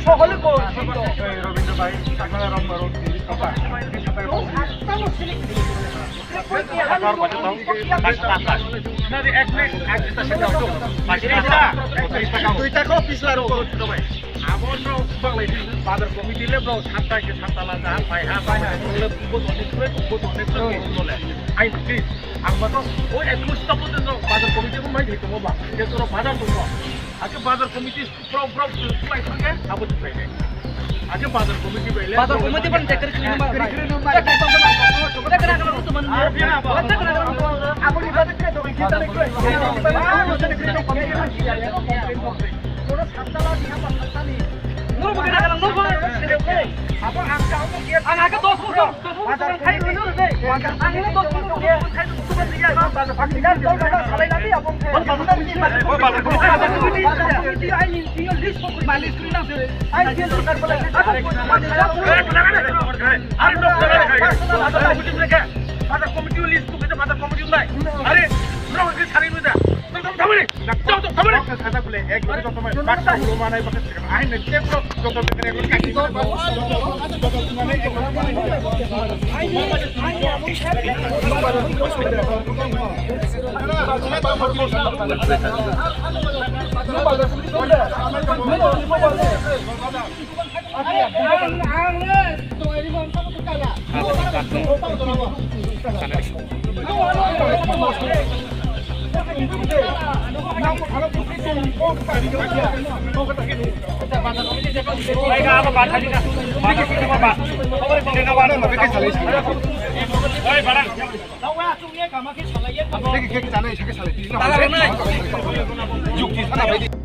সকলে রবীন্দ্র ভাই বাজার কমিটি লেবো সাতটাকে সাতটালা যা পাই হ্যাঁ পাই হ্যাঁ আই প্লিজ আমরা তো ওই 21 পর্যন্ত বাজার কমিটি মাই দিতে বাবা যে তোর বাজার দङ আজকে বাজার কমিটি প্রব সুলাই থাকে আবু পাই আজকে বাজার কমিটি বাইলে বাজার কমিটি पण टेकर क्लीन मा आपण बाजार के तो किती थोड़ा सातला दिया पातानी नो बघा नो आपण आमच्या आणि आका 10 बाजार खाई नो रे आणि 10 खाई तुम्ही दिया बाजार फाटी का तो सालायला आपण बाजार कमिटी आई नी लिस्ट को मालिश स्क्रीन ना आई के सरकार बोला बाजार कमिटी लिस्ट को बाजार कमिटी নাই আরে নো के ছাড়ি নো দা থামরে যাও তো থামরে সাদা বলে একবার তো তোমার বাচ্চা গুলো মানাই বাকি আই নে কে পুরো যত করে এগুলো কাটি মানে